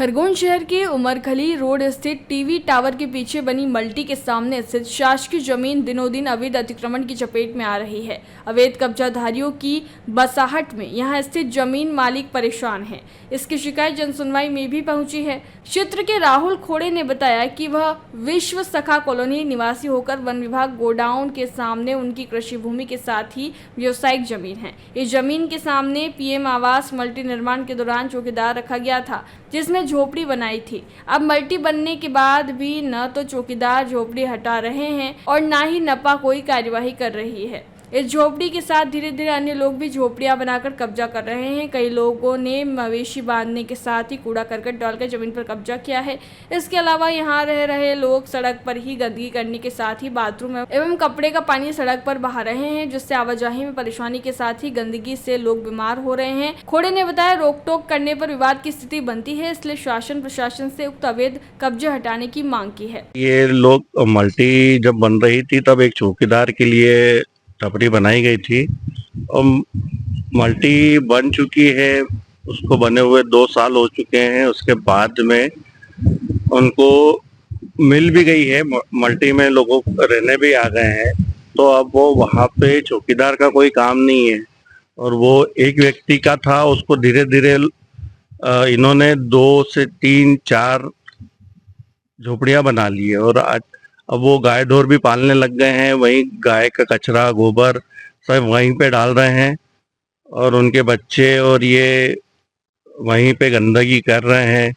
खरगोन शहर के उमरखली रोड स्थित टीवी टावर के पीछे बनी मल्टी के सामने स्थित शासकीय जमीन दिनों दिन अवैध अतिक्रमण की चपेट में आ रही है। अवैध कब्जाधारियों की बसाहट में यहां स्थित जमीन मालिक परेशान हैं। इसकी शिकायत जनसुनवाई में भी पहुंची है। क्षेत्र के राहुल खोड़े ने बताया कि वह विश्व सखा कॉलोनी निवासी होकर वन विभाग गोडाउन के सामने उनकी कृषि भूमि के साथ ही व्यावसायिक जमीन है। इस जमीन के सामने पीएम आवास मल्टी निर्माण के दौरान चौकीदार रखा गया था, जिसमें झोपड़ी बनाई थी। अब मल्टी बनने के बाद भी न तो चौकीदार झोपड़ी हटा रहे हैं और न ही नपा कोई कार्यवाही कर रही है। इस झोपड़ी के साथ धीरे धीरे अन्य लोग भी झोपड़ियां बनाकर कब्जा कर रहे हैं। कई लोगों ने मवेशी बांधने के साथ ही कूड़ा करकट डालकर जमीन पर कब्जा किया है। इसके अलावा यहां रह रहे लोग सड़क पर ही गंदगी करने के साथ ही बाथरूम एवं कपड़े का पानी सड़क पर बहा रहे हैं, जिससे आवाजाही में परेशानी के साथ ही गंदगी से लोग बीमार हो रहे हैं। खोड़े ने बताया, रोक टोक करने पर विवाद की स्थिति बनती है, इसलिए शासन प्रशासन से उक्त अवैध कब्जे हटाने की मांग की है। ये लोग मल्टी जब बन रही थी तब एक चौकीदार के लिए टपरी बनाई गई थी और मल्टी बन चुकी है। उसको बने हुए 2 साल हो चुके हैं। उसके बाद में उनको मिल भी गई है, मल्टी में लोगों रहने भी आ गए हैं। तो अब वो वहाँ पे चौकीदार का कोई काम नहीं है और वो एक व्यक्ति का था। उसको धीरे धीरे इन्होंने 2 से 3 4 झोपड़ियां बना ली है और आज अब वो गाय ढोर भी पालने लग गए हैं। वहीं गाय का कचरा गोबर सब वहीं पे डाल रहे हैं और उनके बच्चे और ये वहीं पे गंदगी कर रहे हैं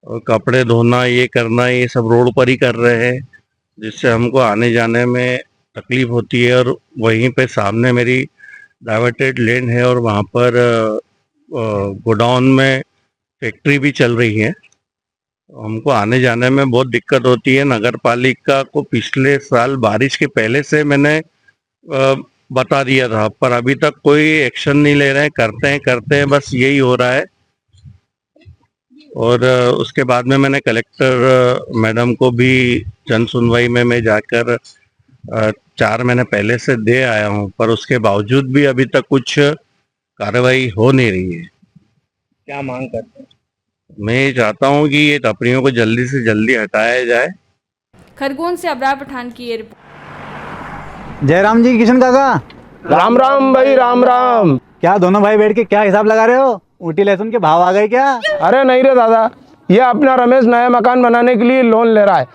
और कपड़े धोना ये करना ये सब रोड पर ही कर रहे हैं, जिससे हमको आने जाने में तकलीफ होती है। और वहीं पे सामने मेरी डाइवर्टेड लैंड है और वहाँ पर गोडाउन में फैक्ट्री भी चल रही है। हमको आने जाने में बहुत दिक्कत होती है। नगर पालिका को पिछले साल बारिश के पहले से मैंने बता दिया था, पर अभी तक कोई एक्शन नहीं ले रहे हैं। करते हैं बस यही हो रहा है। और उसके बाद में मैंने कलेक्टर मैडम को भी जन सुनवाई में मैं जाकर 4 महीने पहले से दे आया हूं, पर उसके बावजूद भी अभी तक कुछ कार्रवाई हो नहीं रही है। क्या मांग करते हैं? मैं ये चाहता हूँ कि ये टपरियों को जल्दी से जल्दी हटाया जाए। खरगोन से अबरार पठान की ये रिपोर्ट। जयराम जी, किशन काका। राम राम भाई, राम राम। क्या दोनों भाई बैठ के क्या हिसाब लगा रहे हो? ऊटी लहसुन के भाव आ गए क्या? अरे नहीं रे दादा, ये अपना रमेश नया मकान बनाने के लिए लोन ले रहा है।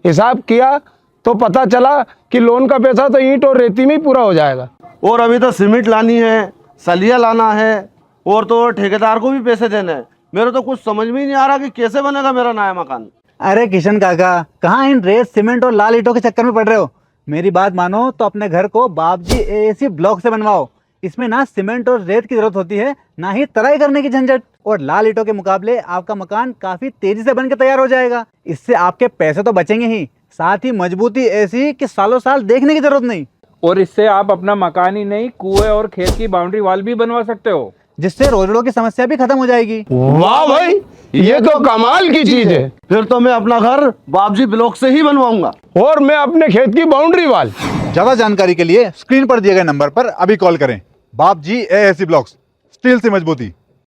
हिसाब किया तो पता चला कि लोन का पैसा तो ईंट और रेती में ही पूरा हो जाएगा। और अभी तो सीमेंट लानी है, सलिया लाना है और तो ठेकेदार को भी पैसे देने हैं। मेरे तो कुछ समझ में ही नहीं आ रहा कि कैसे बनेगा मेरा नया मकान। अरे किशन काका, कहाँ इन रेत सीमेंट और लाल ईंटों के चक्कर में पड़ रहे हो? मेरी बात मानो तो अपने घर को बाबजी एएसी ब्लॉक से बनवाओ। इसमें ना सीमेंट और रेत की जरूरत होती है, ना ही तराई करने की झंझट। और लाल ईंटों के मुकाबले आपका मकान काफी तेजी से बनकर तैयार हो जाएगा। इससे आपके पैसे तो बचेंगे ही, साथ ही मजबूती ऐसी कि सालों साल देखने की जरूरत नहीं। और इससे आप अपना मकान ही नहीं, कुएं और खेत की बाउंड्री वॉल भी बनवा सकते हो, जिससे रोजड़ों की समस्या भी खत्म हो जाएगी। वाह भाई, ये तो कमाल की चीज है। फिर तो मैं अपना घर बाबजी ब्लॉक से ही बनवाऊंगा और मैं अपने खेत की बाउंड्री वाल। ज्यादा जानकारी के लिए स्क्रीन पर दिए गए नंबर पर अभी कॉल करें। बाबजी एएसी ब्लॉक्स, स्टील से मजबूती।